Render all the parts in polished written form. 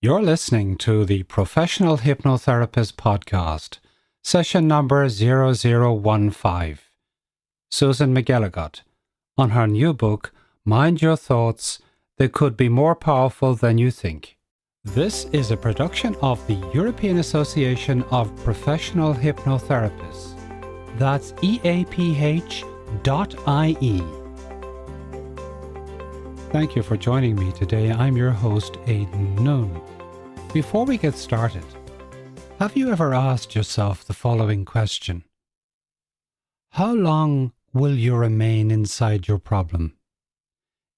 You're listening to the Professional Hypnotherapist Podcast, session number 0015. Susan McElligott, on her new book, Mind Your Thoughts, They Could Be More Powerful Than You Think. This is a production of the European Association of Professional Hypnotherapists. That's EAPH.IE. Thank you for joining me today. I'm your host, Aidan Noon. Before we get started, have you ever asked yourself the following question? How long will you remain inside your problem?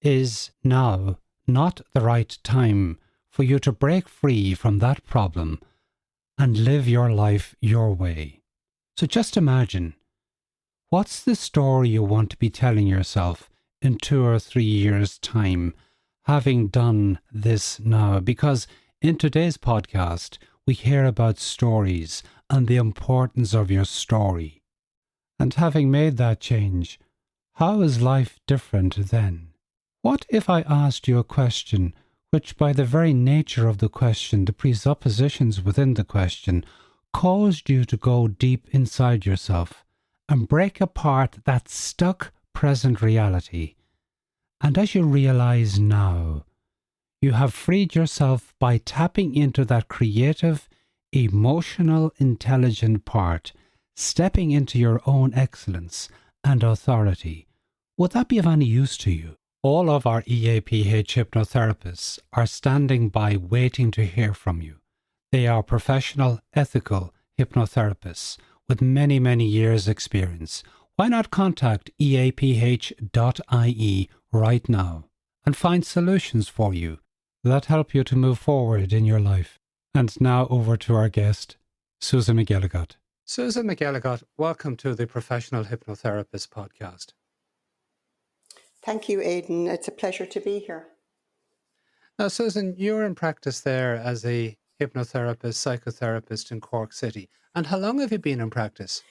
Is now not the right time for you to break free from that problem and live your life your way? So just imagine, what's the story you want to be telling yourself in 2 or 3 years' time, having done this now? Because in today's podcast, we hear about stories and the importance of your story. And having made that change, how is life different then? What if I asked you a question which, by the very nature of the question, the presuppositions within the question, caused you to go deep inside yourself and break apart that stuck present reality? And as you realize now, you have freed yourself by tapping into that creative, emotional, intelligent part, stepping into your own excellence and authority. Would that be of any use to you? All of our EAPH hypnotherapists are standing by waiting to hear from you. They are professional, ethical hypnotherapists with many, many years' experience. Why not contact EAPH.IE right now and find solutions for you that help you to move forward in your life? And now over to our guest, Susan McElligott. Susan McElligott, welcome to the Professional Hypnotherapist Podcast. Thank you, Aidan. It's a pleasure to be here. Now, Susan, you're in practice there as a hypnotherapist, psychotherapist in Cork City. And how long have you been in practice?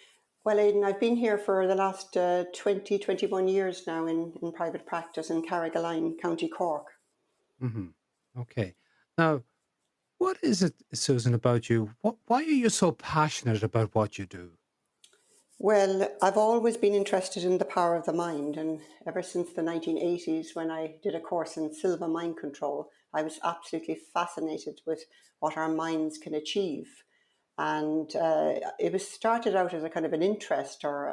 Well, Aidan, I've been here for the last 21 years now in private practice in Carrigaline, County Cork. Mm-hmm. Okay. Now, what is it, Susan, about you? Why are you so passionate about what you do? Well, I've always been interested in the power of the mind, and ever since the 1980s, when I did a course in Silva mind control, I was absolutely fascinated with what our minds can achieve. And it was started out as a kind of an interest or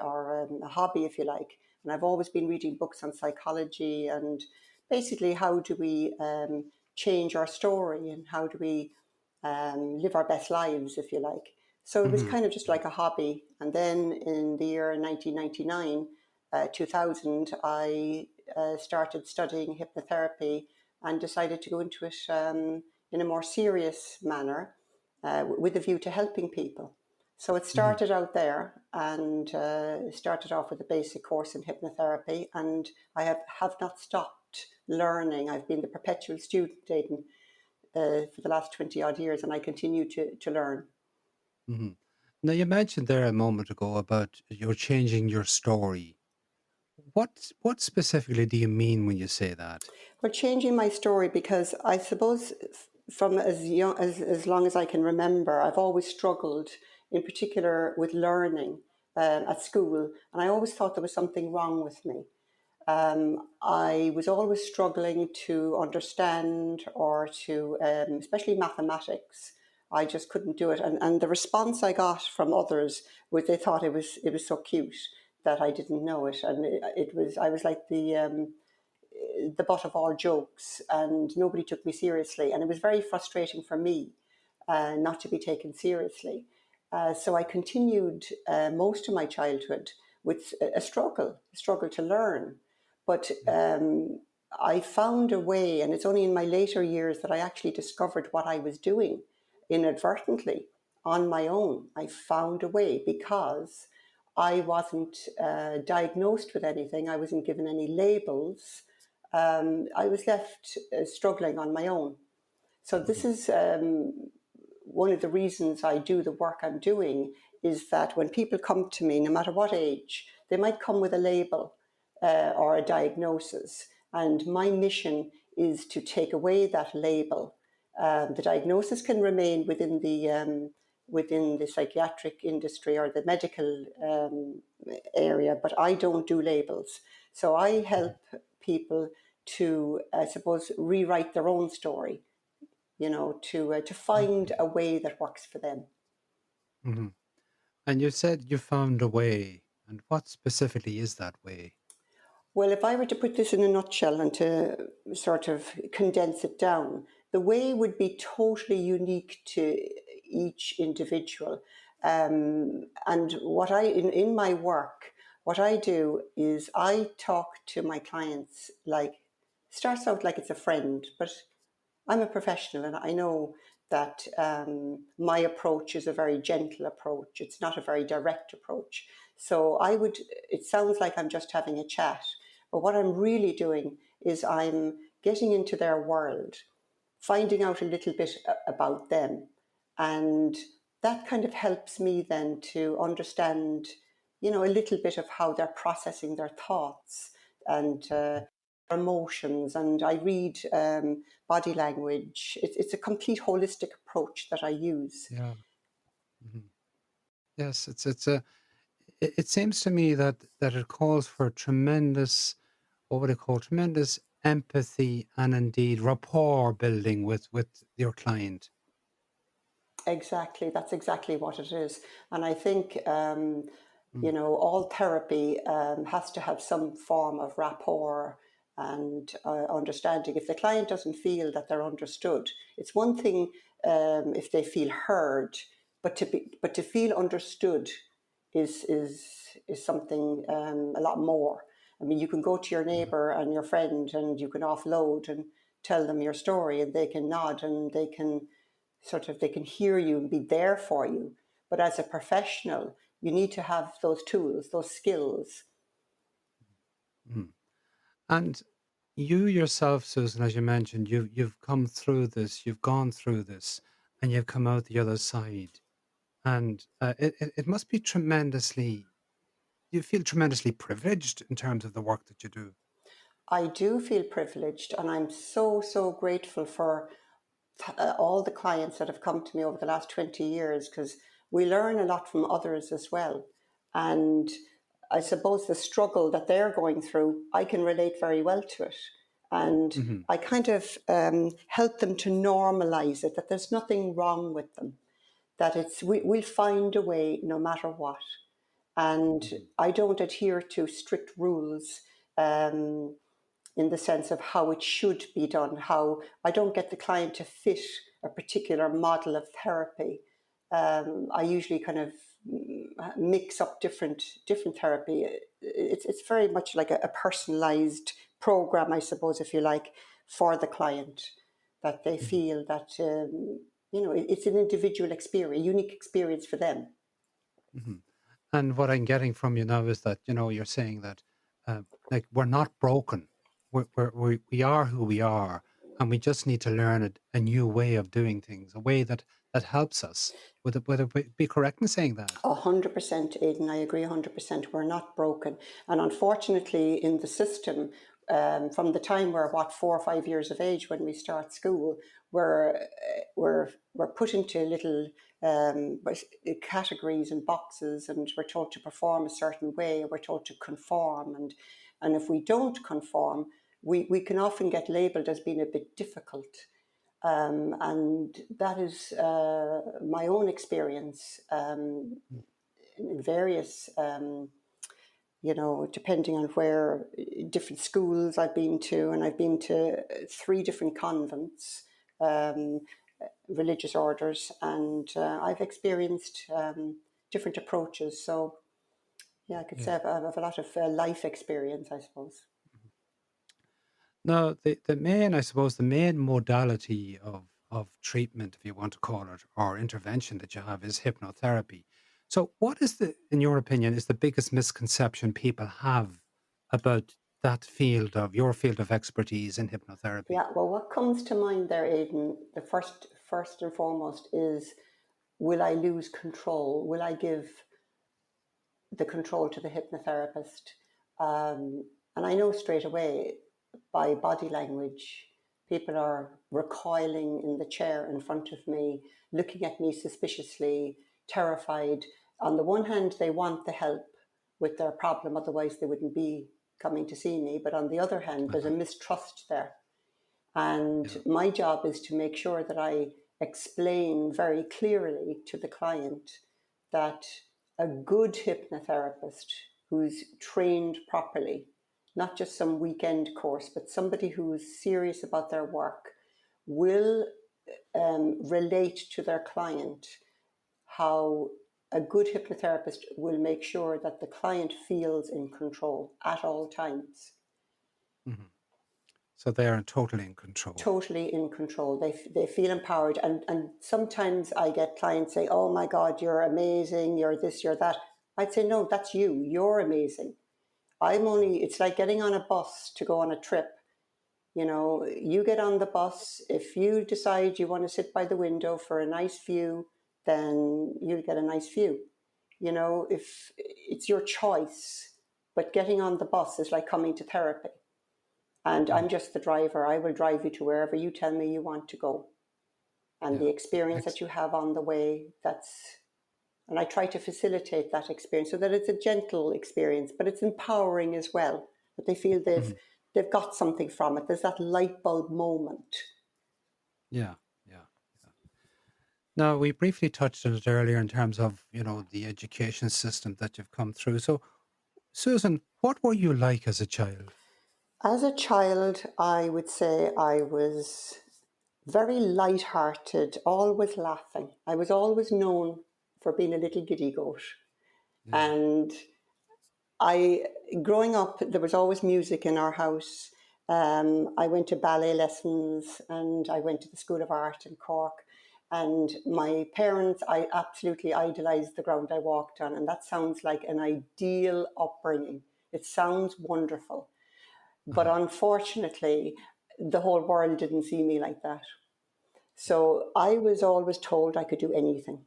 a hobby, if you like. And I've always been reading books on psychology and basically how do we change our story and how do we live our best lives, if you like. So it was kind of just like a hobby. And then in the year 1999, 2000, I started studying hypnotherapy and decided to go into it in a more serious manner. With a view to helping people. So it started out there and started off with a basic course in hypnotherapy, and I have not stopped learning. I've been the perpetual student, Aidan, for the last 20 odd years, and I continue to learn. Mm-hmm. Now, you mentioned there a moment ago about you're changing your story. What specifically do you mean when you say that? Well, changing my story, because I suppose from as long as I can remember, I've always struggled, in particular with learning at school, and I always thought there was something wrong with me. I was always struggling to understand or to, especially mathematics. I just couldn't do it, and the response I got from others was they thought it was so cute that I didn't know it, and I was like the butt of all jokes, and nobody took me seriously, and it was very frustrating for me not to be taken seriously. So I continued most of my childhood with a struggle to learn. But I found a way, and it's only in my later years that I actually discovered what I was doing inadvertently on my own. I found a way because I wasn't diagnosed with anything. I wasn't given any labels. I was left struggling on my own. So this is one of the reasons I do the work I'm doing, is that when people come to me, no matter what age, they might come with a label or a diagnosis. And my mission is to take away that label The diagnosis can remain within the psychiatric industry or the medical area, but I don't do labels. So I help people to, I suppose, rewrite their own story, to find a way that works for them. Mm-hmm. And you said you found a way. And what specifically is that way? Well, if I were to put this in a nutshell and to sort of condense it down, the way would be totally unique to each individual. And in my work, what I do is I talk to my clients like, starts out like it's a friend, but I'm a professional and I know that my approach is a very gentle approach. It's not a very direct approach. So it sounds like I'm just having a chat, but what I'm really doing is I'm getting into their world, finding out a little bit about them. And that kind of helps me then to understand, a little bit of how they're processing their thoughts and emotions. And I read body language. It's a complete holistic approach that I use. Yeah. Mhm. Yes, it seems to me that it calls for tremendous, what would I call, tremendous empathy and indeed rapport building with your client. Exactly, that's exactly what it is. And I think, Mm. all therapy has to have some form of rapport and understanding. If the client doesn't feel that they're understood, it's one thing if they feel heard, but to feel understood is something a lot more. I mean, you can go to your Yeah. neighbor and your friend, and you can offload and tell them your story, and they can nod and they can hear you and be there for you. But as a professional, you need to have those tools, those skills. Mm. And you yourself, Susan, as you mentioned, you've come through this, you've gone through this, and you've come out the other side. And it must be tremendously, you feel tremendously privileged in terms of the work that you do. I do feel privileged, and I'm so, so grateful for all the clients that have come to me over the last 20 years because we learn a lot from others as well. And I suppose the struggle that they're going through, I can relate very well to it. And Hmm. I kind of help them to normalize it, that there's nothing wrong with them, that we'll find a way no matter what. And Hmm. I don't adhere to strict rules. Um, in the sense of how it should be done, how I don't get the client to fit a particular model of therapy. I usually kind of mix up different therapy. It's very much like a personalized program, I suppose, if you like, for the client, that they Hmm. feel that it's an individual experience, a unique experience for them. Hmm. And what I'm getting from you now is that, you're saying that, uh, like, we're not broken. We are who we are, and we just need to learn a new way of doing things, a way that helps us. Would it be correct in saying that? 100%, Aidan. I agree 100%. We're not broken. And unfortunately, in the system, from the time we're 4 or 5 years of age when we start school, we're put into little categories and boxes, and we're told to perform a certain way. We're told to conform, and if we don't conform, we can often get labelled as being a bit difficult. And that is my own experience in various, depending on where different schools I've been to, and I've been to three different convents, um, religious orders, and I've experienced different approaches. So, yeah, I could say Yeah. I have a lot of life experience, I suppose. Now, I suppose, the main modality of treatment, if you want to call it, or intervention that you have is hypnotherapy. So, what is in your opinion, is the biggest misconception people have about your field of expertise in hypnotherapy? Yeah, well, what comes to mind there, Aidan, the first and foremost is, will I lose control? Will I give the control to the hypnotherapist? And I know straight away by body language People are recoiling in the chair in front of me, looking at me suspiciously, terrified. On the one hand, they want the help with their problem, otherwise they wouldn't be coming to see me. But on the other hand, there's a mistrust there. And Yeah. my job is to make sure that I explain very clearly to the client that a good hypnotherapist who's trained properly, not just some weekend course, but somebody who's serious about their work, will relate to their client how a good hypnotherapist will make sure that the client feels in control at all times. Hmm. So they are totally in control. Totally in control. They feel empowered. And sometimes I get clients say, oh my God, you're amazing, you're this, you're that. I'd say, no, that's you. You're amazing. It's like getting on a bus to go on a trip. You know, you get on the bus. If you decide you want to sit by the window for a nice view, then you'll get a nice view. You know, if it's your choice, but getting on the bus is like coming to therapy. And I'm just the driver. I will drive you to wherever you tell me you want to go. And Yeah. the experience that you have on the way, and I try to facilitate that experience so that it's a gentle experience, but it's empowering as well. That they feel Mhm. they've got something from it. There's that light bulb moment. Yeah. Yeah. Yeah. Now, we briefly touched on it earlier in terms of, the education system that you've come through. So, Susan, what were you like as a child? As a child, I would say I was very light-hearted, always laughing. I was always known for being a little giddy goat. Yeah. And growing up, there was always music in our house. I went to ballet lessons and I went to the School of Art in Cork. And my parents, I absolutely idolized the ground I walked on. And that sounds like an ideal upbringing. It sounds wonderful. But Uh-huh. unfortunately, the whole world didn't see me like that. So I was always told I could do anything.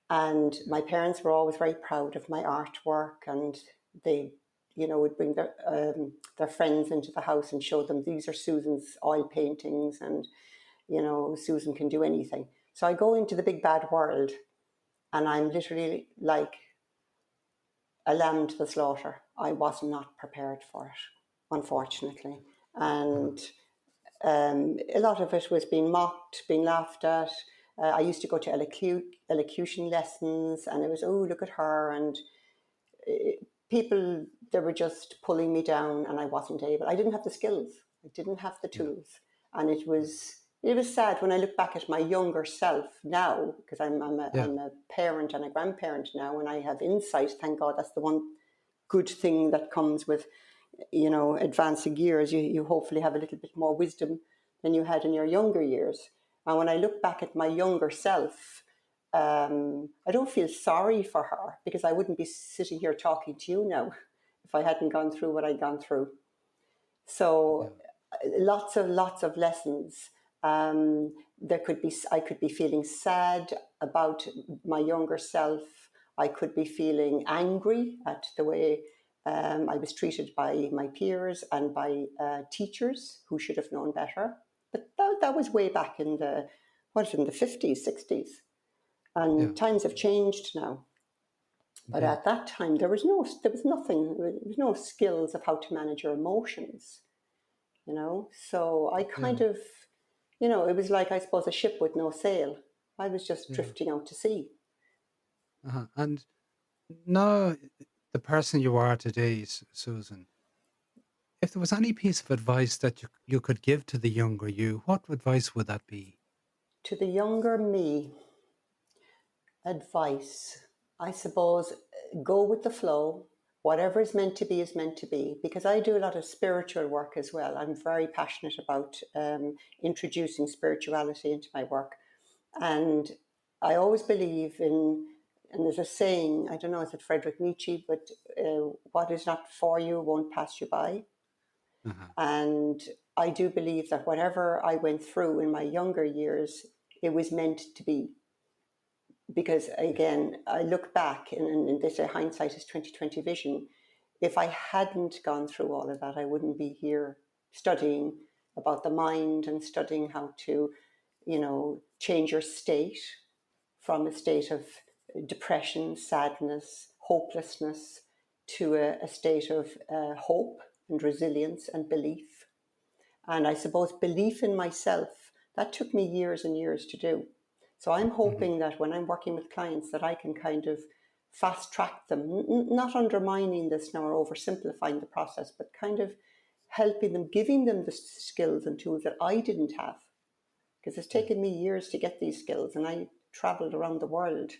And my parents were always very proud of my artwork, and they, would bring their friends into the house and show them these are Susan's oil paintings, and Susan can do anything. So I go into the big bad world, and I'm literally like a lamb to the slaughter. I was not prepared for it, unfortunately, Uh-huh. and a lot of it was being mocked, being laughed at. I used to go to elocution lessons, and it was, oh, look at her. And people, they were just pulling me down, and I wasn't able. I didn't have the skills. I didn't have the Yeah. tools. And it was sad when I look back at my younger self now, because I'm Yeah. a parent and a grandparent now, and I have insight. Thank God, that's the one good thing that comes with advancing years. You hopefully have a little bit more wisdom than you had in your younger years. And when I look back at my younger self, I don't feel sorry for her, because I wouldn't be sitting here talking to you now if I hadn't gone through what I'd gone through. Yeah. So lots of lessons. I could be feeling sad about my younger self. I could be feeling angry at the way I was treated by my peers and by teachers who should have known better. But that was way back in the 50s, 60s. Yeah. And times have changed now. But Yeah. at that time, there was nothing, there was no skills of how to manage your emotions, So I kind Yeah. of, it was like, I suppose, a ship with no sail. I was just Yeah. drifting out to sea. Uh-huh. And now, the person you are today, Susan, if there was any piece of advice that you could give to the younger you, what advice would that be? To the younger me, advice, I suppose, go with the flow. Whatever is meant to be is meant to be, because I do a lot of spiritual work as well. I'm very passionate about introducing spirituality into my work. And I always believe and there's a saying, I don't know, is it Friedrich Nietzsche, but what is not for you won't pass you by. Uh-huh. And I do believe that whatever I went through in my younger years, it was meant to be. Because Yeah. again, I look back and they say hindsight is 2020 vision. If I hadn't gone through all of that, I wouldn't be here studying about the mind and studying how to, change your state from a state of depression, sadness, hopelessness to a state of hope and resilience and belief. And I suppose belief in myself, that took me years and years to do. So I'm Mm-hmm. hoping that when I'm working with clients that I can kind of fast track them, not undermining this now or oversimplifying the process, but kind of helping them, giving them the skills and tools that I didn't have. Because it's Yeah. taken me years to get these skills, and I traveled around the world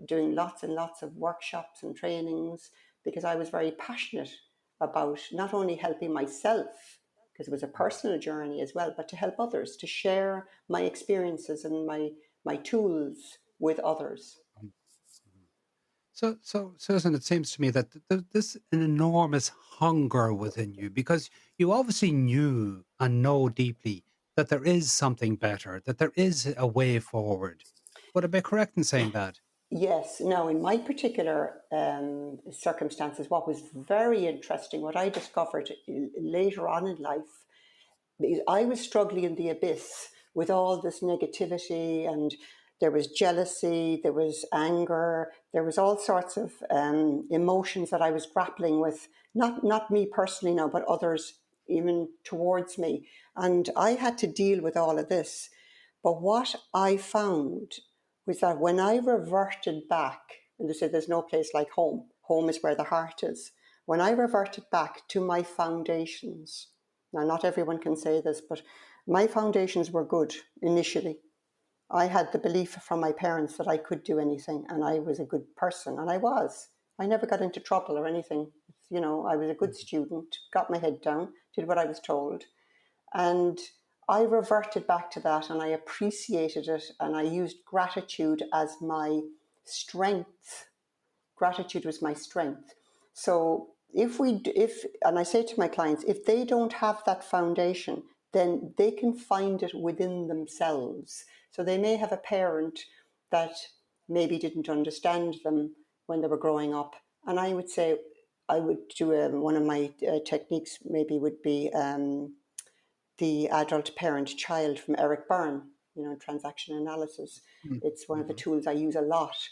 doing lots and lots of workshops and trainings because I was very passionate about not only helping myself, because it was a personal journey as well, but to help others, to share my experiences and my tools with others. Mhm. So, Susan, it seems to me that there's an enormous hunger within you because you obviously knew and know deeply that there is something better, that there is a way forward. Would I be correct in saying that? Yes, now in my particular circumstances, what was very interesting, what I discovered later on in life, I was struggling in the abyss with all this negativity, and there was jealousy, there was anger, there was all sorts of emotions that I was grappling with. Not me personally now, but others even towards me, and I had to deal with all of this. But what I found was that when I reverted back, and they say there's no place like home. Home is where the heart is. When I reverted back to my foundations, now, not everyone can say this, but my foundations were good initially. I had the belief from my parents that I could do anything and I was a good person, and I was. I never got into trouble or anything. I was a good Mhm. student, got my head down, did what I was told. And I reverted back to that and I appreciated it and I used gratitude as my strength. Gratitude was my strength. So and I say to my clients, if they don't have that foundation, then they can find it within themselves. So they may have a parent that maybe didn't understand them when they were growing up. And I would say, I would do one of my techniques maybe would be the adult parent child from Eric Byrne, transaction analysis. Mhm. It's one of the Mhm. tools I use a lot.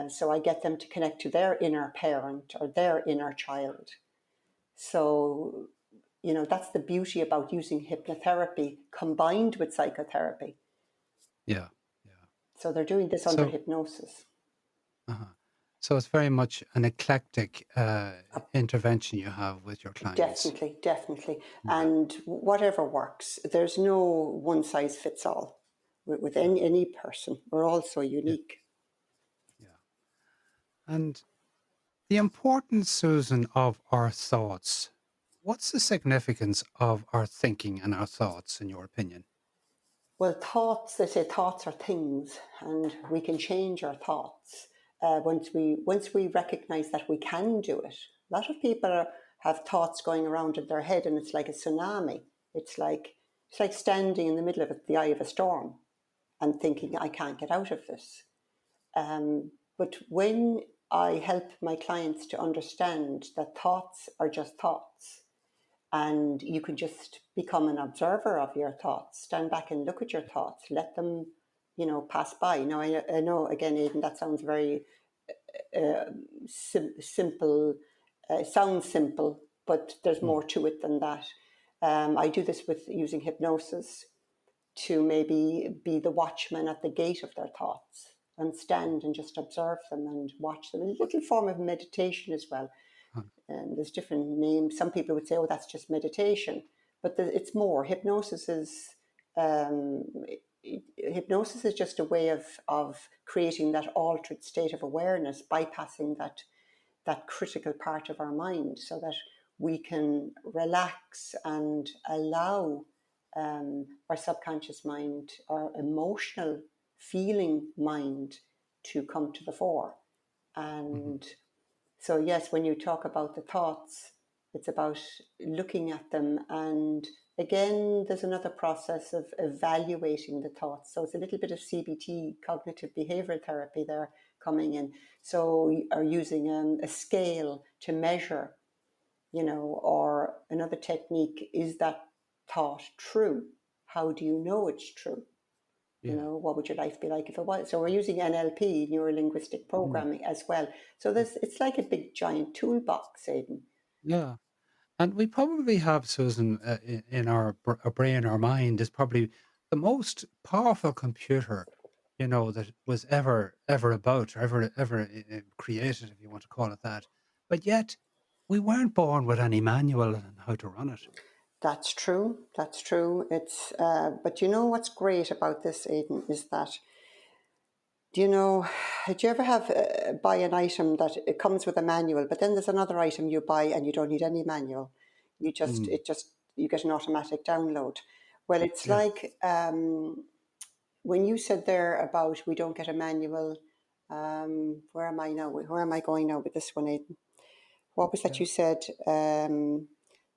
So I get them to connect to their inner parent or their inner child. So, that's the beauty about using hypnotherapy combined with psychotherapy. Yeah. Yeah. So they're doing this under So, hypnosis. uh-huh. So it's very much an eclectic Uh, intervention you have with your clients. Definitely, definitely. Yeah. And whatever works, there's no one size fits all with any, Uh-huh. any person. We're all so Yeah. unique. Yeah. And the importance, Susan, of our thoughts. What's the significance of our thinking and our thoughts, in your opinion? Well, thoughts, they say thoughts are things, and we can change our thoughts once we recognize that we can do it. A lot of people have thoughts going around in their head, and it's like a tsunami. It's like it's like standing in the middle of the eye of a storm and thinking, I can't get out of this. But when I help my clients to understand that thoughts are just thoughts, and you can just become an observer of your thoughts, stand back and look at your thoughts, let them pass by. Now I know, again, Aidan, that sounds very simple, sounds simple, but there's Mm. more to it than that. I do this with using hypnosis to maybe be the watchman at the gate of their thoughts and stand and just observe them and watch them. A little form of meditation as well. Uh, And there's different names. Some people would say, "Oh, that's just meditation," but it's more. Um, Hypnosis is just a way of creating that altered state of awareness, bypassing that critical part of our mind, so that we can relax and allow our subconscious mind, our emotional feeling mind, to come to the fore. mhm, And so, yes, when you talk about the thoughts, it's about looking at them. And again, there's another process of evaluating the thoughts. So it's a little bit of CBT, cognitive behavioral therapy, there coming in. So, are using a scale to measure, or another technique is that thought true? How do you know it's true? Yeah. What would your life be like if it was? So we're using NLP, neuro linguistic Mm. programming, as well. So it's like a big giant toolbox, Aidan. Yeah. And we probably have, Susan, in our brain, our mind is probably the most powerful computer, that was ever about, or ever created, if you want to call it that. But yet, we weren't born with any manual on how to run it. That's true. That's true. But what's great about this, Aidan, is that, do you know, do you ever have buy an item that it comes with a manual, but then there's another item you buy and you don't need any manual. Mm. You get an automatic download. Well, it's Yeah. like when you said there about we don't get a manual. Where am I now? Where am I going now with this one, Aidan? What was that Yeah. you said?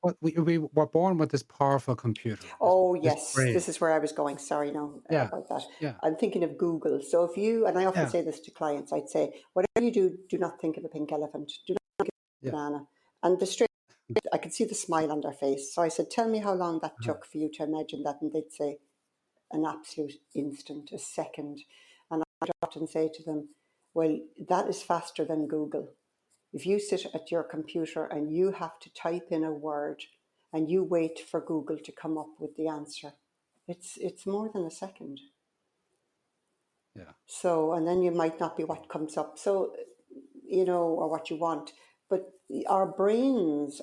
But we were born with this powerful computer, Oh, this yes, brain. this is where I was going. Sorry, no, Yeah. about that. Yeah. I'm thinking of Google. So if you, and I often Yeah. say this to clients, I'd say, whatever you do, do not think of a pink elephant, do not Yeah. banana. And the straight, I could see the smile on their face. So I said, tell me how long that Uh-huh. took for you to imagine that. And they'd say, an absolute instant, a second. And I'd often say to them, well, that is faster than Google. If you sit at your computer and you have to type in a word and you wait for Google to come up with the answer, it's more than a second. Yeah. So, and then you might not be what comes up. So, or what you want. But our brains,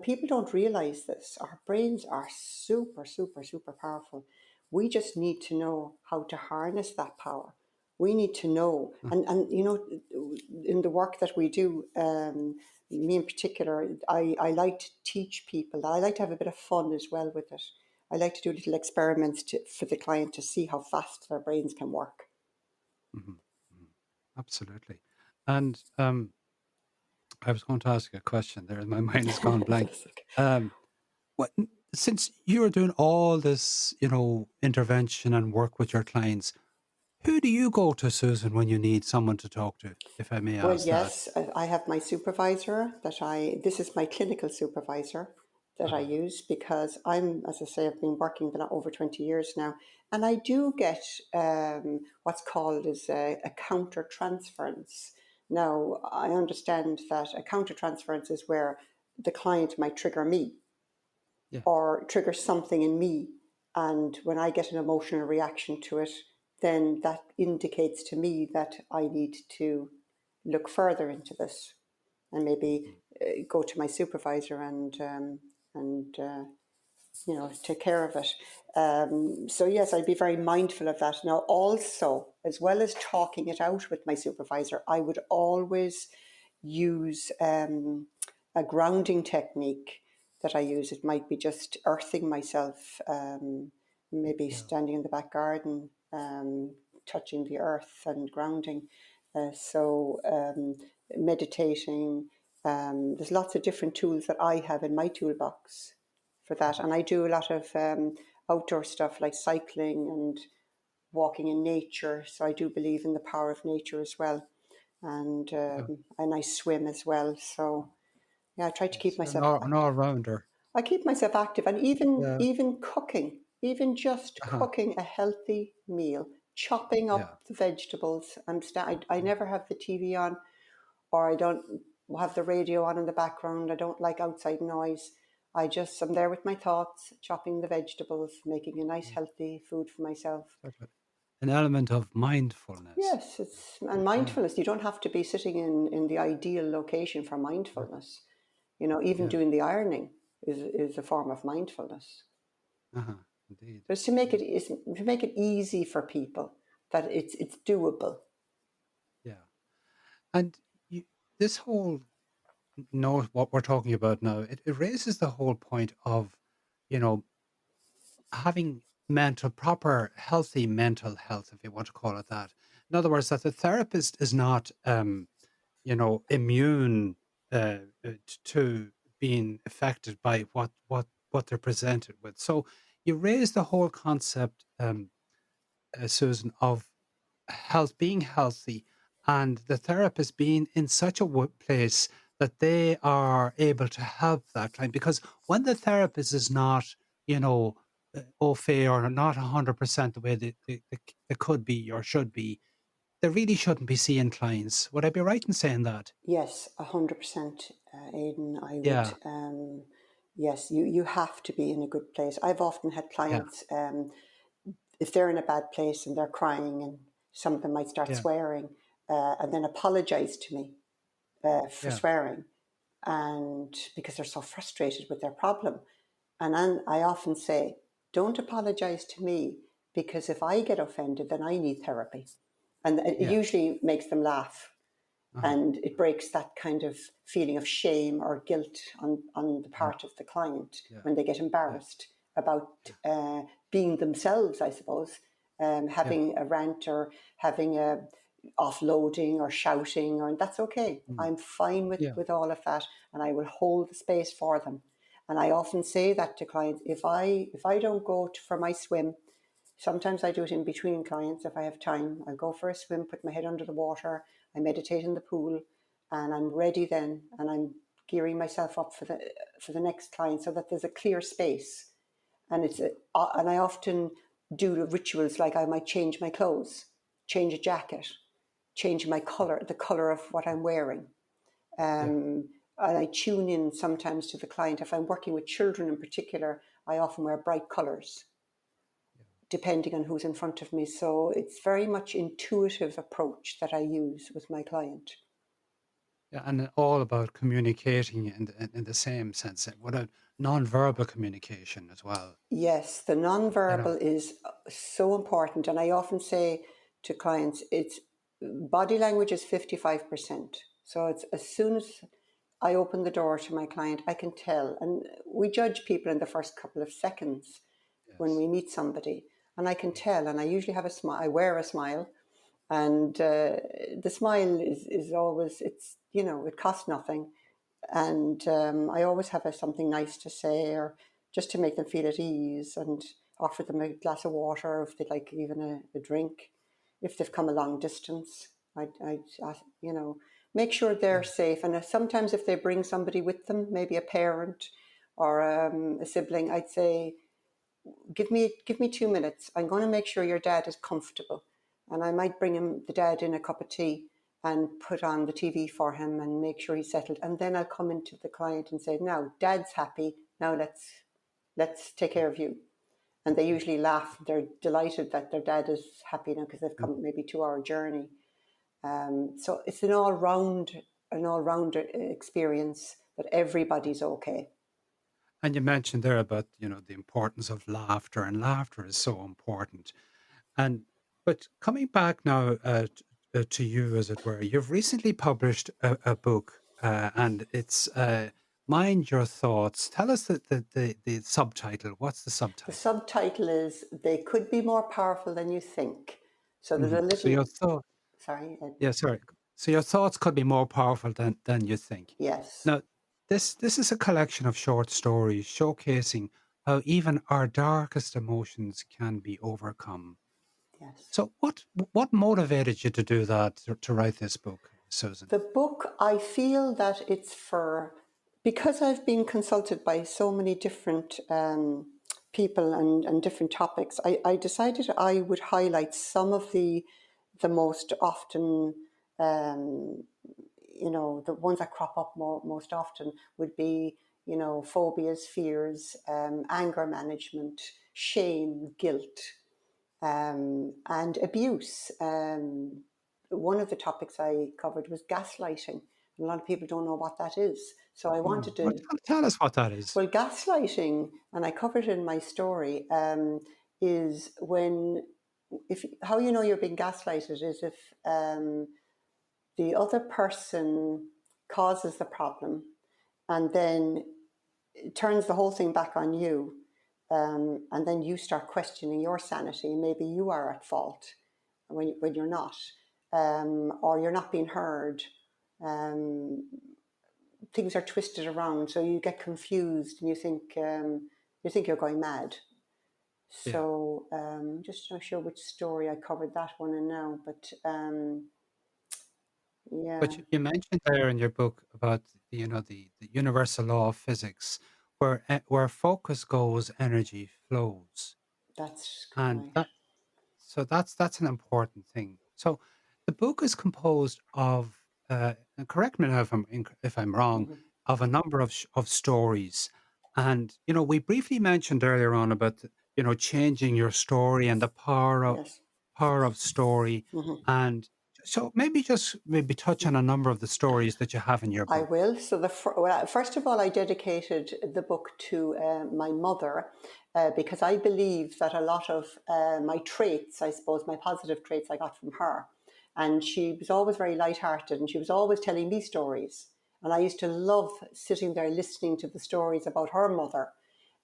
people don't realize this. Our brains are super, super, super powerful. We just need to know how to harness that power. We need to know, Uh, and in the work that we do, me in particular, I like to teach people. I like to have a bit of fun as well with it. I like to do little experiments for the client to see how fast their brains can work. mhm, mhm. Absolutely. And I was going to ask you a question there, and my mind has gone blank. That's okay. Um, what, since you are doing all this, intervention and work with your clients, who do you go to, Susan, when you need someone to talk to, if I may Well, ask that? yes, I have my supervisor this is my clinical supervisor that I Uh-huh. use because as I say, I've been working for over 20 years now. And I do get what's called as a counter transference. Now, I understand that a counter transference is where the client might trigger me Yeah. or trigger something in me. And when I get an emotional reaction to it, then that indicates to me that I need to look further into this and maybe Mm. go to my supervisor and take care of it. So yes, I'd be very mindful of that. Now, also, as well as talking it out with my supervisor, I would always use a grounding technique that I use. It might be just earthing myself, maybe Yeah. standing in the back garden, touching the earth and grounding. So meditating. There's lots of different tools that I have in my toolbox for that. Mhm. And I do a lot of outdoor stuff like cycling and walking in nature. So I do believe in the power of nature as well. Yeah. And I swim as well. So yeah, I try to keep Yes. myself An active. all-rounder. I keep myself active, and even Yeah. even cooking, even just Uh-huh. cooking a healthy meal, chopping Yeah. up the vegetables. I Mm. never have the TV on, or I don't have the radio on in the background. I don't like outside noise. I'm there with my thoughts, chopping the vegetables, making a nice Yeah. healthy food for myself. Sort of an element of mindfulness. Yes, and Yeah. mindfulness. You don't have to be sitting in the ideal location for Yeah. mindfulness. Even Yeah. doing the ironing is a form of mindfulness. Uh-huh. Indeed. But Indeed. it's to make it easy for people that it's doable. Yeah. And you, this whole know what we're talking about now, it raises the whole point of, you know, having proper, healthy mental health, if you want to call it that. In other words, that the therapist is not, immune to being affected by what they're presented with. So you raise the whole concept, Susan, of being healthy, and the therapist being in such a place that they are able to help that client. Because when the therapist is not you know, au fait or not 100% the way they could be or should be, they really shouldn't be seeing clients. Would I be right in saying that? Yes, 100%, Aidan. I would. Yeah, Yes, you have to be in a good place. I've often had yeah, clients, if they're in a bad place and they're crying, and some of them might start yeah, swearing, and then apologize to me for yeah, swearing, and because they're so frustrated with their problem. And then I often say, don't apologize to me, because if I get offended, then I need therapy. And it yeah. usually makes them laugh, Uh-huh. and it breaks that kind of feeling of shame or guilt on the Yeah, part of the client yeah, when they get yeah, embarrassed about yeah, being themselves, I suppose, yeah. having a rant or having a offloading or shouting, or, and that's okay. Mm. I'm fine Yeah, with all of that, and I will hold the space for them. And I often say that to clients: if I don't go for my swim, sometimes I do it in between clients if I have time. I go for a swim, put my head under the water, I meditate in the pool, and I'm ready then, and I'm gearing myself up for the next client, so that there's a clear space. And and I often do the rituals, like I might change my clothes, change a jacket, change my yeah, color, the color of what I'm wearing. yeah, And I tune in sometimes to the client. If I'm working with children in particular, I often wear bright colors yeah. depending on who's in front of me. So it's very much intuitive approach that I use with my client. Yeah, and all about communicating in the same sense, without non-verbal communication as well. Yes, the You know. nonverbal is so important. And I often say to clients, it's body language is 55%. So it's as soon as I open the door to my client, I can tell. And we judge people in the first couple of seconds when Yes. we meet somebody. And I can Yeah. tell, and I usually have a smile, I wear a smile. And the smile is always, it costs nothing. And I always have something nice to say, or just to make them feel at ease, and offer them a glass of water if they'd like even a drink. If they've come a long distance, I make sure they're Yeah. safe. And sometimes if they bring somebody with them, maybe a parent or a sibling, I'd say, give me 2 minutes. I'm going to make sure your dad is comfortable, and I might bring him the dad in a cup of tea and put on the TV for him and make sure he's settled. And then I'll come into the client and say, "Now, Dad's happy. Now let's take Yeah. care of you." And they Yeah. usually laugh. They're delighted that their dad is happy now, because they've Mm. come maybe 2 hour journey. So it's an all round experience that Yeah. everybody's okay. And you mentioned there about, the importance of laughter, and laughter is so important. And but coming back now, to you, as it were, you've recently published a book, and it's "Mind Your Thoughts." Tell us the subtitle. What's the The subtitle? subtitle is "They Could Be More Powerful Than You Think." So there's a So little, your thought, sorry, yeah, sorry. So your thoughts could be more powerful than you think. yes, Now, this is a collection of short stories showcasing how even our darkest emotions can be overcome. yes. So, what motivated you to do that, to write this book, Susan? The book, I feel that it's because I've been consulted by so many different people and different topics. I decided I would highlight some of the most often, um, the ones that crop up most often would be, phobias, fears, anger management, shame, guilt, and abuse. One of the topics I covered was gaslighting. A lot of people don't know what that is. So I Oh, wanted well, to, tell us what that is. well, gaslighting, and I covered it in my story, is when, if how you know you're being gaslighted is if the other person causes the problem, and then turns the whole thing back on you, and then you start questioning your sanity. Maybe you are at fault when you're not, or you're not being heard. Um, Things are twisted around, so you get confused and you think you're going mad. Yeah, So just not sure which story I covered that one in now, but yeah, but you mentioned there in your book about the universal law of physics. where focus goes, energy flows, That's and right. that's an important thing. So the book is composed of, and correct me now if I'm wrong, Hmm. of a number of stories, and we briefly mentioned earlier on about changing your story and the Yes. power of story, Hmm. and so maybe touch on a number of the stories that you have in your I book. will. So first of all, I dedicated the book to my mother because I believe that a lot of my traits, I suppose, my positive traits, I got from her. And she was always very light-hearted, and she was always telling me stories. And I used to love sitting there listening to the stories about her mother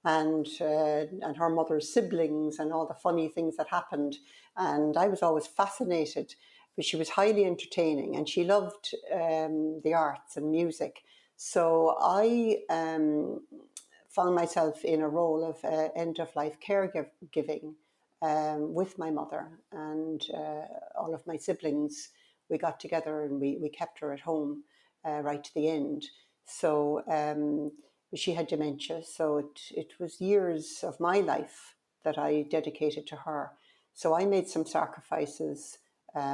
and her mother's siblings and all the funny things that happened. And I was always fascinated. But she was highly entertaining, and she loved the arts and music. So I found myself in a role of end of life caregiving with my mother and all of my siblings. We got together and we kept her at home right to the end. So she had dementia. So it was years of my life that I dedicated to her. So I made some sacrifices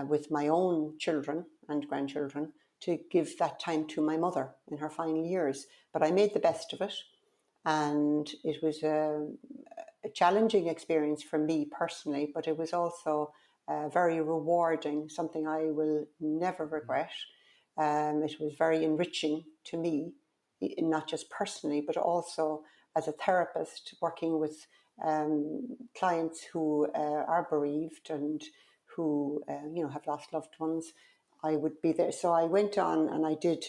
with my own children and grandchildren to give that time to my mother in her final years. But I made the best of it. And it was a challenging experience for me personally, but it was also very rewarding, something I will never regret. It was very enriching to me, not just personally, but also as a therapist working with clients who are bereaved and who have lost loved ones. I would be there. So I went on and I did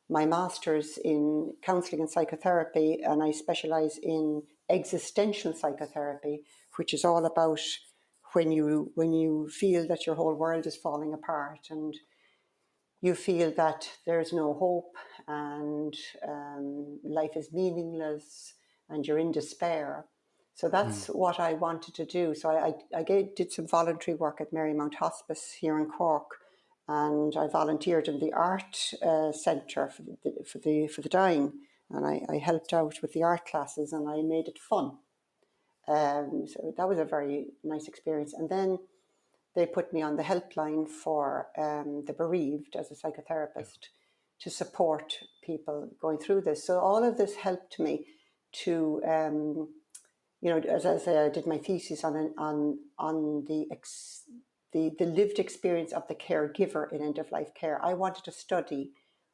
my master's in counselling and psychotherapy, and I specialise in existential psychotherapy, which is all about when you feel that your whole world is falling apart and you feel that there's no hope and life is meaningless and you're in despair. So that's Mm. what I wanted to do. So did some voluntary work at Marymount Hospice here in Cork, and I volunteered in the art centre for the dying, and I helped out with the art classes and I made it fun. So that was a very nice experience. And then they put me on the helpline for the bereaved as a Yeah. psychotherapist to support people going through this. So all of this helped me to, as I say, I did my thesis on the lived experience of the caregiver in end of life care. I wanted to study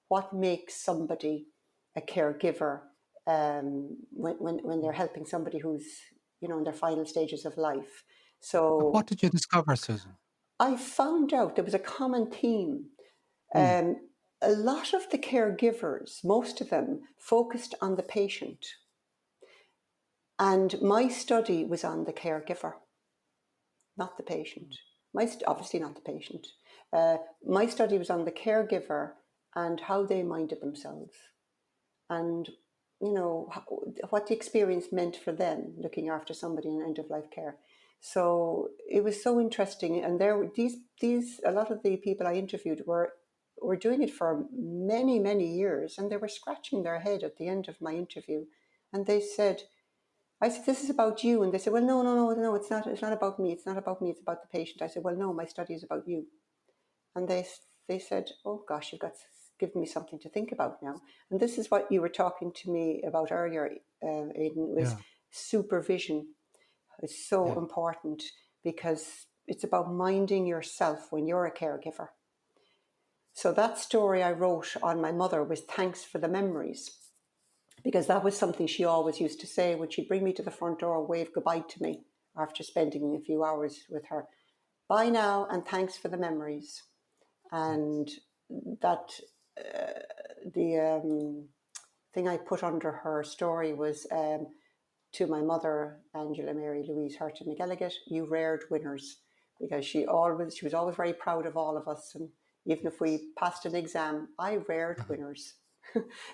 what makes somebody a caregiver when they're Mm. helping somebody who's in their final stages of life. And what So did you discover, Susan? I found out there was a common theme. Mm. A lot of the caregivers, most of them, focused on the patient. And my study was on the caregiver, not the patient. Obviously, not the patient. My study was on the caregiver and how they minded themselves and what the experience meant for them looking after somebody in end of life care. So it was so interesting, and there were these a lot of the people I interviewed were doing it for many years, and they were scratching their head at the end of my interview, and they said, I said, this is about you. And they said, well, no, it's not about me. It's not about me. It's about the patient. I said, well, no, my study is about you. And they said, oh gosh, you've got given me something to think about now. And this is what you were talking to me about earlier, Aidan, was Yeah. supervision. It's so Yeah. important because it's about minding yourself when you're a caregiver. So that story I wrote on my mother was thanks for the memories, because that was something she always used to say when she'd bring me to the front door, wave goodbye to me after spending a few hours with her. Bye now, and thanks for the memories. Yes. And that the thing I put under her story was to my mother, Angela Mary Louise Hurton McElligott, you reared winners, because she was always very proud of all of us, and even if Yes. we passed an exam, I reared Uh-huh. winners.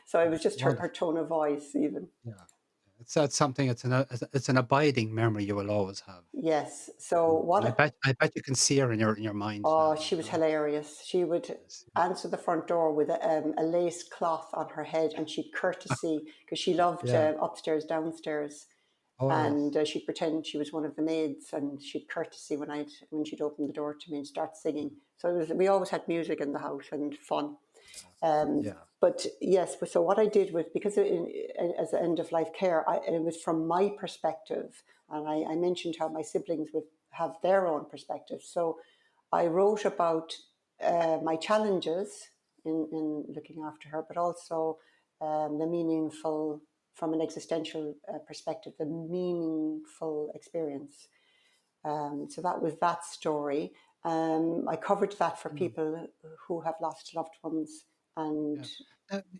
So it was Yes. just her Wonderful. tone of voice even. Yeah. That's something. It's an abiding memory you will always have. Yes. So I bet you can see her in your mind oh, now. she was hilarious. She would Yes. answer the front door with a lace cloth on her head, and she'd courtesy because she loved Yeah. upstairs, downstairs, Oh yes. and she'd pretend she was one of the maids, and she'd courtesy when she'd open the door to me and start singing. So we always had music in the house and fun. Um, Yeah. but yes, so what I did was because as end of life care, it was from my perspective, and I mentioned how my siblings would have their own perspective. So I wrote about my challenges in looking after her, but also the meaningful, from an existential perspective, the meaningful experience. So that was that story. I covered that for Mm, people who have lost loved ones, and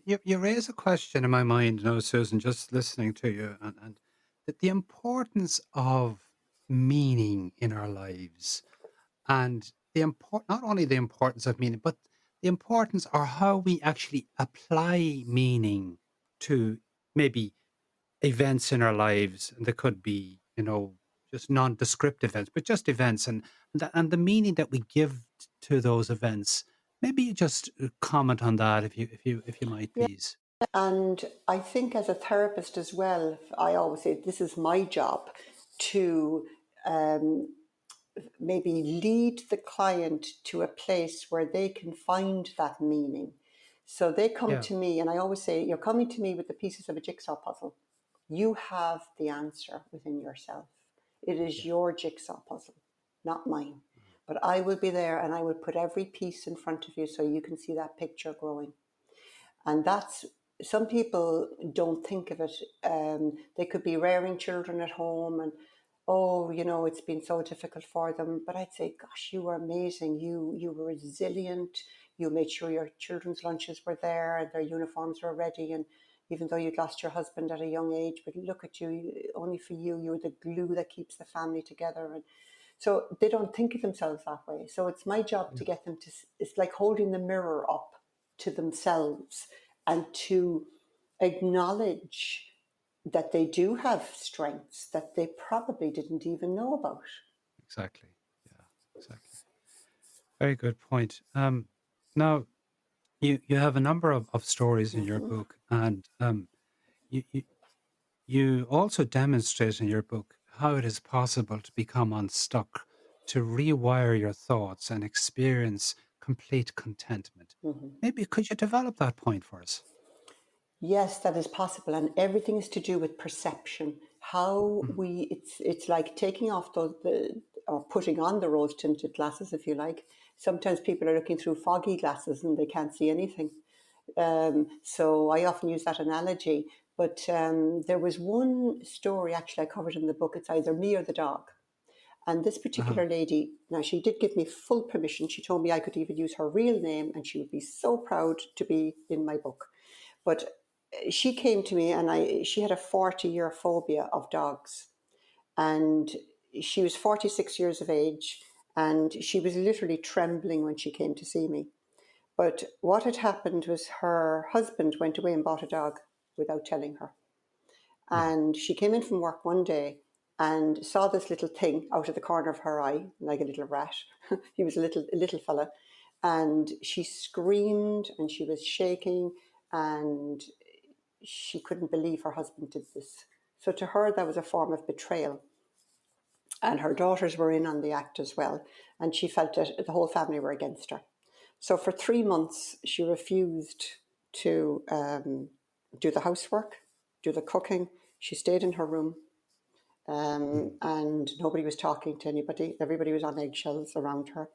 yeah. You raise a question in my mind, Susan, just listening to you, and that the importance of meaning in our lives, and not only the importance of meaning, but the importance or how we actually apply meaning to maybe events in our lives. And they could be, just nondescript events, but just events, and the meaning that we give to those events. Maybe you just comment on that, if you might, yeah. please. And I think as a therapist as well, I always say this is my job to um, maybe lead the client to a place where they can find that meaning. So they come Yeah, to me, and I always say, you're coming to me with the pieces of a jigsaw puzzle. You have the answer within yourself. It is yeah, your jigsaw puzzle, not mine. But I will be there and I will put every piece in front of you so you can see that picture growing. And that's, some people don't think of it. They could be rearing children at home, and oh, it's been so difficult for them. But I'd say, gosh, you were amazing. You were resilient. You made sure your children's lunches were there and their uniforms were ready. And even though you'd lost your husband at a young age, but look at you, only for you, you're the glue that keeps the family together. And so they don't think of themselves that way. So it's my job yeah, to get them to, it's like holding the mirror up to themselves and to acknowledge that they do have strengths that they probably didn't even know about. exactly. Yeah, exactly. Very good point. Now you have a number of stories in your Mm-hmm. book, and you, you you also demonstrate in your book how it is possible to become unstuck, to rewire your thoughts and experience complete contentment. Mm-hmm. Maybe could you develop that point for us? Yes, that is possible, and everything is to do with perception. How Mm. it's like taking off or putting on the rose tinted glasses, if you like. Sometimes people are looking through foggy glasses and they can't see anything. So I often use that analogy. But there was one story actually I covered in the book. It's either me or the dog. And this Uh-huh. particular lady, now she did give me full permission. She told me I could even use her real name and she would be so proud to be in my book. But she came to me and she had a 40-year phobia of dogs. And she was 46 years of age and she was literally trembling when she came to see me. But what had happened was her husband went away and bought a dog without telling her. Yeah. And she came in from work one day and saw this little thing out of the corner of her eye, like a little rat. He was a little fella. And she screamed and she was shaking and she couldn't believe her husband did this. So to her, that was a form of betrayal. And her daughters were in on the act as well. And she felt that the whole family were against her. So for 3 months, she refused to do the housework, do the cooking. She stayed in her room, Mm. and nobody was talking to anybody. Everybody was on eggshells around her.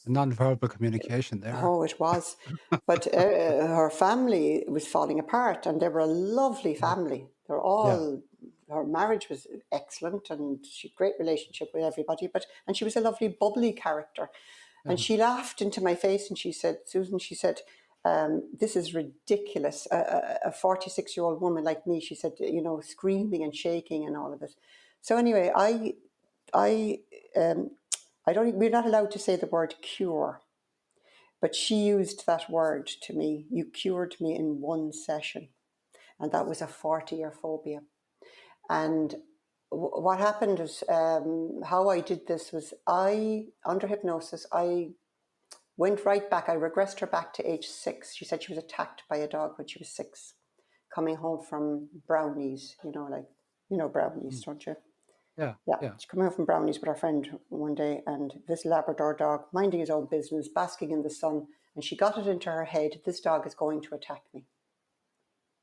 Non-verbal communication there. Oh, it was. But her family was falling apart, and they were a lovely Yeah. family. They're Yeah. all, her marriage was excellent, and she had a great relationship with everybody. And she was a lovely, bubbly character. And Yeah. she laughed into my face, and she said, Susan, she said, this is ridiculous. A 46-year-old woman like me, she said, screaming and shaking and all of it. So anyway, I, um, I don't. We're not allowed to say the word cure, but she used that word to me. You cured me in one session. And that was a 40-year phobia. And what happened is, how I did this was, under hypnosis, I went right back. I regressed her back to age 6. She said she was attacked by a dog when she was 6, coming home from brownies, brownies, Mm. don't you? Yeah. Yeah, Yeah. she came home from brownies with her friend one day, and this Labrador dog, minding his own business, basking in the sun, and she got it into her head, this dog is going to attack me.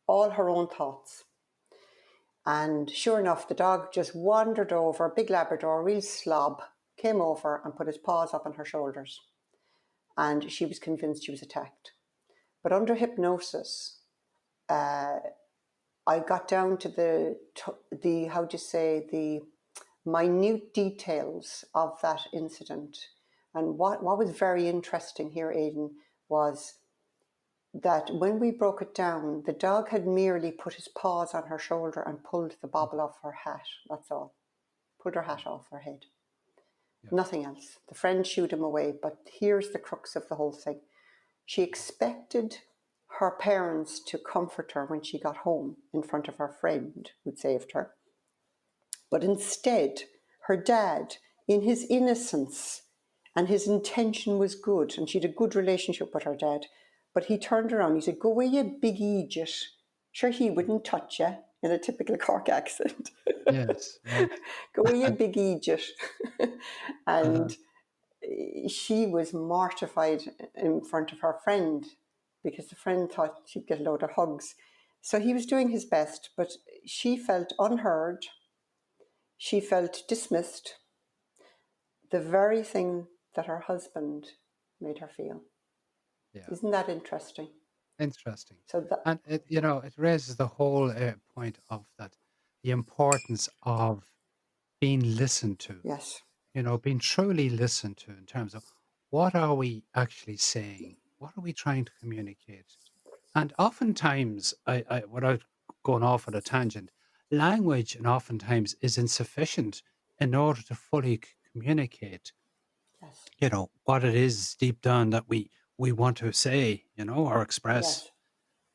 All her own thoughts. And sure enough, the dog just wandered over, big Labrador, real slob, came over and put his paws up on her shoulders. And she was convinced she was attacked. But under hypnosis, I got down to the how do you say, the minute details of that incident. And what was very interesting here, Aidan, was that when we broke it down, the dog had merely put his paws on her shoulder and pulled the Mm. bobble off her hat. That's all. Pulled her Mm. hat off her head. Yeah. Nothing else. The friend shooed him away. But here's the crux of the whole thing. She expected her parents to comfort her when she got home in front of her friend who'd saved her. But instead, her dad, in his innocence, and his intention was good, and she had a good relationship with her dad, but he turned around, he said, "Go away, you big idiot." Sure, he wouldn't touch you in a typical Cork accent. Yes. Yes. "Go away, you big idiot." Uh-huh. And she was mortified in front of her friend because the friend thought she'd get a load of hugs. So he was doing his best, but she felt unheard. She felt dismissed, the very thing that her husband made her feel. Yeah. Isn't that interesting? Interesting. So that, And it raises the whole point of that, the importance of being listened to, yes, being truly listened to in terms of what are we actually saying? What are we trying to communicate? And oftentimes, without going off on a tangent, language and oftentimes is insufficient in order to fully communicate, yes, what it is deep down that we want to say, or express.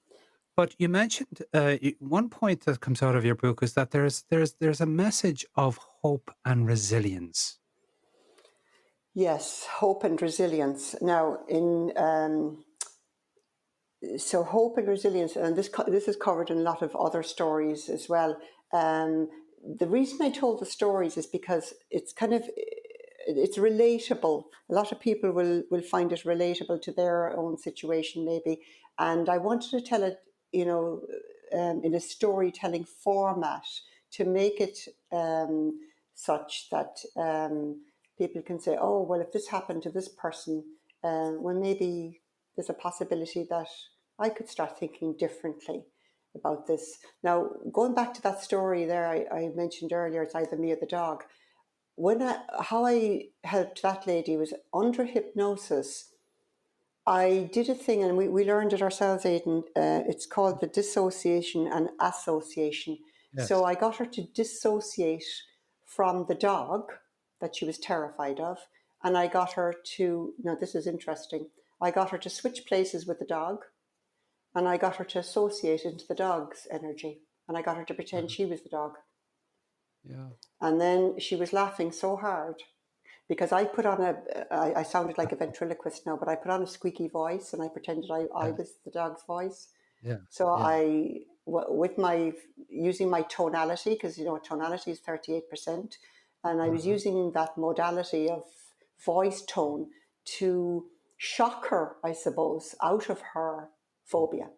yes, But you mentioned one point that comes out of your book is that there's a message of hope and resilience. yes, hope and resilience. Now, so hope and resilience, and this is covered in a lot of other stories as well. Um, the reason I told the stories is because it's relatable. A lot of people will find it relatable to their own situation, maybe. And I wanted to tell it, in a storytelling format to make it such that people can say, "Oh, well, if this happened to this person, well, maybe there's a possibility that I could start thinking differently about this." Now, going back to that story there, I mentioned earlier, it's either me or the dog. How I helped that lady was under hypnosis. I did a thing, and we learned it ourselves, Aidan. It's called the dissociation and association. So Yes. I got her to dissociate from the dog that she was terrified of, and I got her to, now this is interesting, I got her to switch places with the dog, and I got her to associate into the dog's energy, and I got her to pretend Uh-huh. she was the dog. Yeah. And then she was laughing so hard because I sounded like a ventriloquist now, but I put on a squeaky voice and I pretended I Yes. was the dog's voice. Yeah. So Yeah. with using my tonality, because tonality is 38%, and I was Uh-huh. using that modality of voice tone to shock her, I suppose, out of her phobia.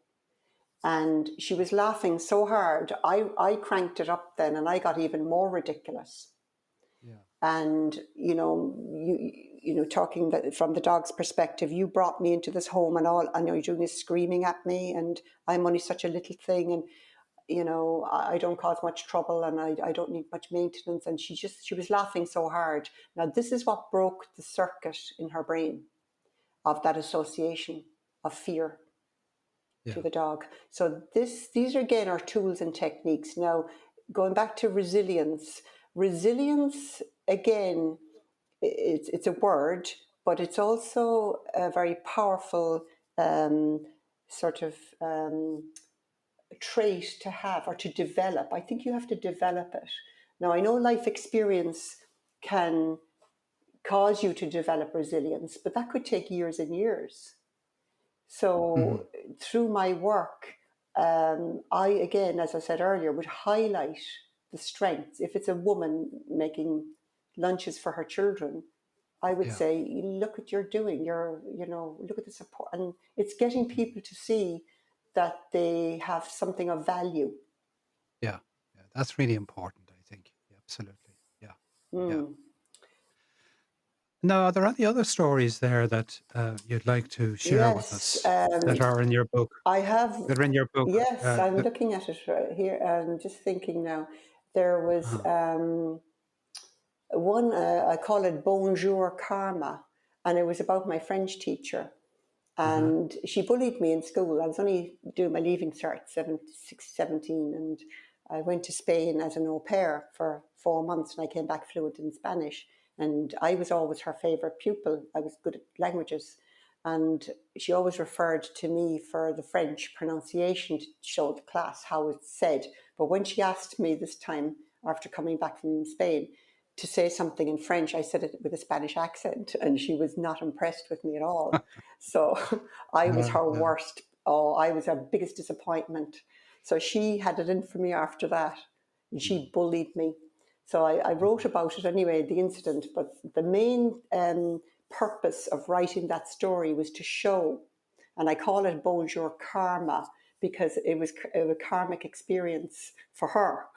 And she was laughing so hard, I cranked it up then, and I got even more ridiculous. Yeah. And talking that from the dog's perspective, you brought me into this home, and all I know you're doing is screaming at me, and I'm only such a little thing, and I don't cause much trouble, and I don't need much maintenance. And she was laughing so hard. Now this is what broke the circuit in her brain of that association of fear to Yeah. the dog. So these again are tools and techniques. Now, going back to resilience again, it's a word, but it's also a very powerful sort of trait to have or to develop. I think you have to develop it. Now, I know life experience can cause you to develop resilience, but that could take years and years. Hmm. So through my work, I, again, as I said earlier, would highlight the strengths. If it's a woman making lunches for her children, I would Yeah. say, look what you're doing. Look at the support. And it's getting people to see that they have something of value. Yeah. Yeah. That's really important, I think. Yeah, absolutely. Yeah. Yeah. Mm. Now, are there any other stories there that you'd like to share with Yes, us that are in your book? I have. That are in your book? Yes, I'm looking at it right here. I'm just thinking now. There was Uh-huh. one, I call it Bonjour Karma, and it was about my French teacher. Uh-huh. And she bullied me in school. I was only doing my leaving cert, 17, and I went to Spain as an au pair for 4 months, and I came back fluent in Spanish. And I was always her favourite pupil. I was good at languages. And she always referred to me for the French pronunciation to show the class how it's said. But when she asked me this time, after coming back from Spain, to say something in French, I said it with a Spanish accent, and she was not impressed with me at all. So I was her Yeah. worst. Oh, I was her biggest disappointment. So she had it in for me after that. And she bullied me. So I wrote Mhm. about it anyway, the incident. But the main purpose of writing that story was to show, and I call it Bonjour Karma, because it was a karmic experience for her.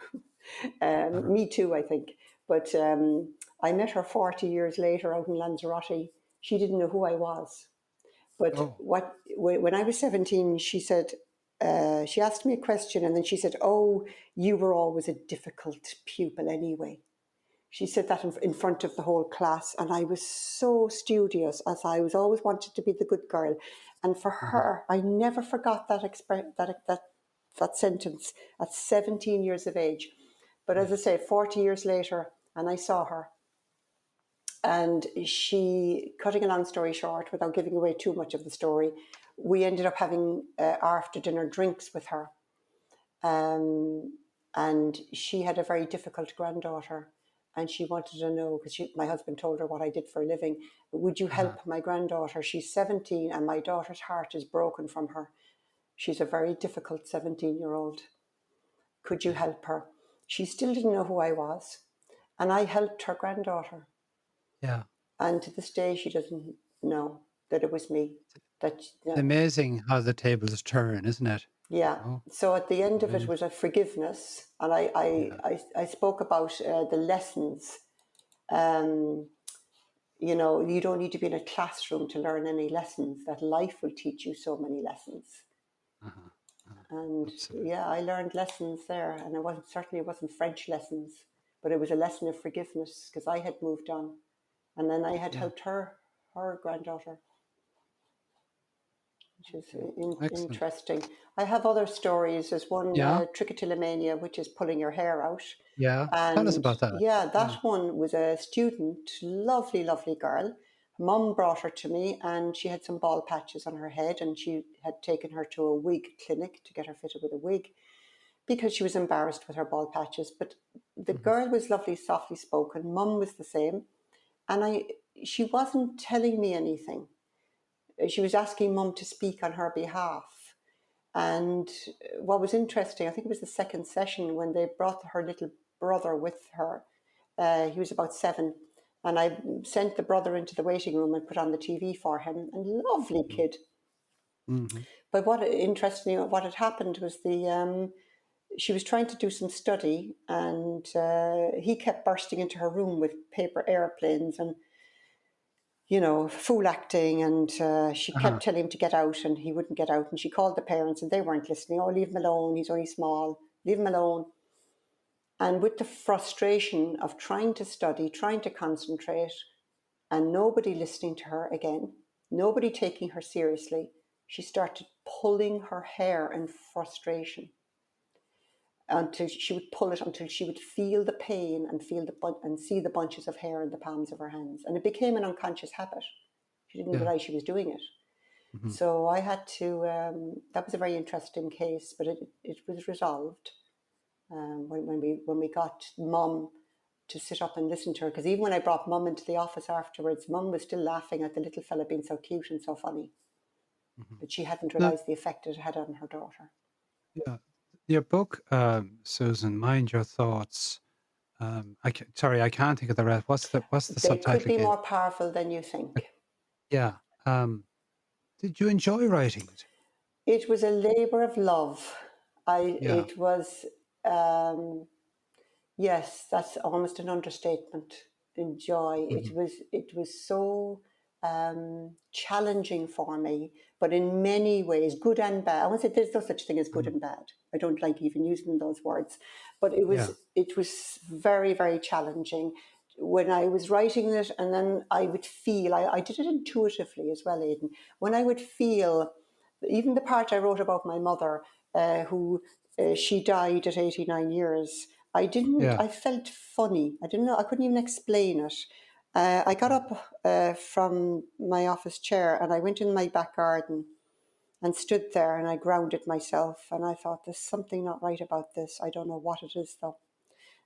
Uh-huh. Me too, I think. But I met her 40 years later out in Lanzarote. She didn't know who I was. But Oh. when I was 17, she said, she asked me a question and then she said, "Oh, you were always a difficult pupil anyway." She said that in front of the whole class, and I was so studious, as I was always wanted to be the good girl. And for Uh-huh. her, I never forgot that sentence at 17 years of age. But as I Yes. say, 40 years later, and I saw her, and she, cutting a long story short, without giving away too much of the story, we ended up having after dinner drinks with her. Um, and she had a very difficult granddaughter. And she wanted to know, because my husband told her what I did for a living, would you Uh-huh. help my granddaughter? She's 17 and my daughter's heart is broken from her. She's a very difficult 17-year-old. Could you Yeah. help her? She still didn't know who I was. And I helped her granddaughter. Yeah. And to this day, she doesn't know that it was me. That It's amazing how the tables turn, isn't it? Yeah. You know? So at the end of it Amazing. was a forgiveness, and Yeah. I spoke about the lessons. Um, you don't need to be in a classroom to learn any lessons. That life will teach you so many lessons. Uh-huh. Uh-huh. And Absolutely. yeah, I learned lessons there, and it wasn't French lessons, but it was a lesson of forgiveness because I had moved on, and then I had Yeah. helped her granddaughter, which is Okay. Excellent. interesting. I have other stories. There's one, Yeah. trichotillomania, which is pulling your hair out. Yeah. Tell us And about that. yeah, Yeah. that one was a student, lovely, lovely girl. Mum brought her to me and she had some bald patches on her head and she had taken her to a wig clinic to get her fitted with a wig because she was embarrassed with her bald patches. But the Hmm. girl was lovely, softly spoken. Mum was the same. And she wasn't telling me anything. She was asking Mum to speak on her behalf. And what was interesting, I think it was the second session when they brought her little brother with her. He was about 7. And I sent the brother into the waiting room and put on the TV for him. And lovely kid. Mm-hmm. But what had happened was she was trying to do some study, and he kept bursting into her room with paper airplanes and fool acting, and she Uh-huh. kept telling him to get out, and he wouldn't get out. And she called the parents, and they weren't listening. Oh, leave him alone. He's only small. Leave him alone. And with the frustration of trying to study, trying to concentrate, and nobody listening to her again, nobody taking her seriously, she started pulling her hair in frustration until she would pull it until she would feel the pain and and see the bunches of hair in the palms of her hands. And it became an unconscious habit. She didn't Yeah. realize she was doing it. Hmm. So I had to, that was a very interesting case, but it was resolved when we got Mum to sit up and listen to her. Because even when I brought Mum into the office afterwards, Mum was still laughing at the little fella being so cute and so funny. Hmm. But she hadn't Now, realised the effect it had on her daughter. yeah, your book, Susan, Mind Your Thoughts. Sorry, I can't think of the rest. What's the They could subtitle be again? more powerful than you Uh, think. Yeah. Did you enjoy writing it? It was a labour of love. Yeah. It was, um, yes, that's almost an understatement. Enjoy. Hmm. It was so challenging for me, but in many ways, good and bad. I won't say there's no such thing as good Hmm. and bad. I don't like even using those words, but Yeah. it was very, very challenging when I was writing it, and then I would feel I did it intuitively as well, Aidan. When I would feel, even the part I wrote about my mother, who she died at 89 years. Yeah. I felt funny. I didn't know, I couldn't even explain it. I got Mm. up from my office chair and I went in my back garden and stood there and I grounded myself and I thought, there's something not right about this. I don't know what it is though.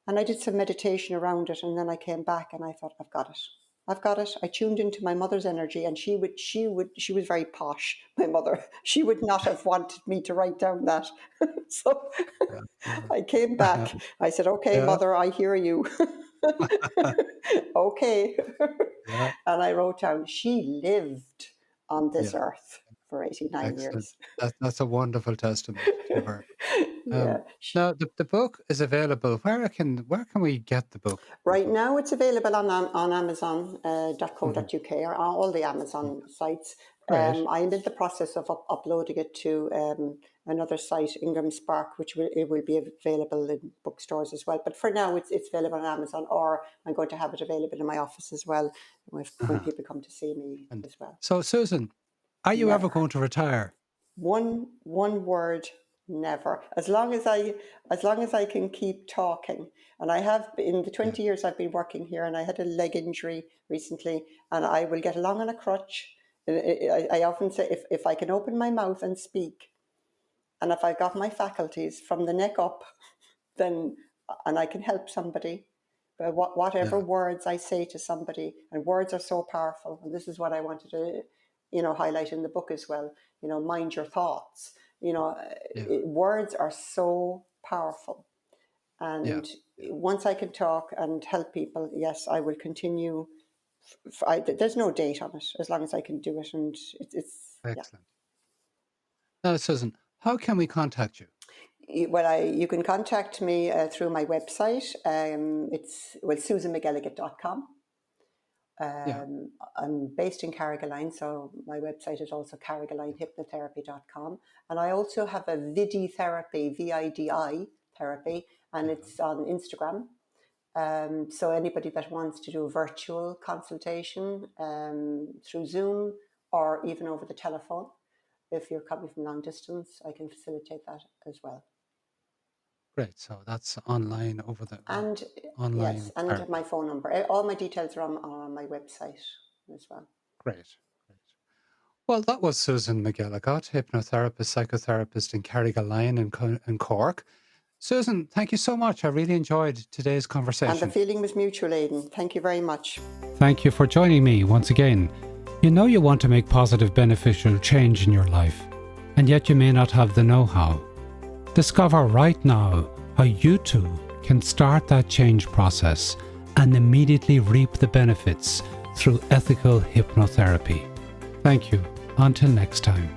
And I did some meditation around it and then I came back and I thought, I've got it. I've got it. I tuned into my mother's energy and she was very posh, my mother. She would not have wanted me to write down that. So Yeah. I came back. I said, okay, Yeah. mother, I hear you. Okay. Yeah. And I wrote down, she lived on this Yeah. earth for 89 Excellent. years. That's a wonderful testament to her. Yeah. Now the book is available. Where can we get the book? Right Susan? now, it's available on Amazon Hmm. .co.uk or on all the Yeah. Amazon sites. Great. I'm in the process of uploading it to another site, Ingram Spark, which it will be available in bookstores as well. But for now, it's available on Amazon, or I'm going to have it available in my office as well when Uh-huh. people come to see me And as well. so, Susan, are you ever Never. going to retire? One word, never. As long as I can keep talking. And I have, in the Yeah. 20 years I've been working here, and I had a leg injury recently, and I will get along on a crutch. I often say, if I can open my mouth and speak, and if I got my faculties from the neck up, then, and I can help somebody, but whatever Yeah. words I say to somebody, and words are so powerful, and this is what I wanted to, highlight in the book as well. Mind your thoughts. Yeah. Words are so powerful, Yeah. and Yeah. once I can talk and help people, yes, I will continue. There's no date on it, as long as I can do it, and yeah. Excellent. Now, Susan, how can we contact you? Well, you can contact me through my website. It's susanmcgelligott.com. Yeah. I'm based in Carrigaline, so my website is also carrigalinehypnotherapy.com. And I also have a Vidi therapy, VIDI therapy, and Uh-huh. it's on Instagram. So anybody that wants to do a virtual consultation through Zoom or even over the telephone, if you're coming from long distance, I can facilitate that as well. Great. So that's online over the And yes, online and my therapy. phone number. All my details are on my website as well. Great. Great. Well, that was Susan McElligott, hypnotherapist, psychotherapist in Carrigaline in Cork. Susan, thank you so much. I really enjoyed today's And the conversation. feeling was mutual, Aidan. Thank you very much. Thank you for joining me once again. You know you want to make positive, beneficial change in your life, and yet you may not have the know-how. Discover right now how you too can start that change process and immediately reap the benefits through ethical hypnotherapy. Thank you. Until next time.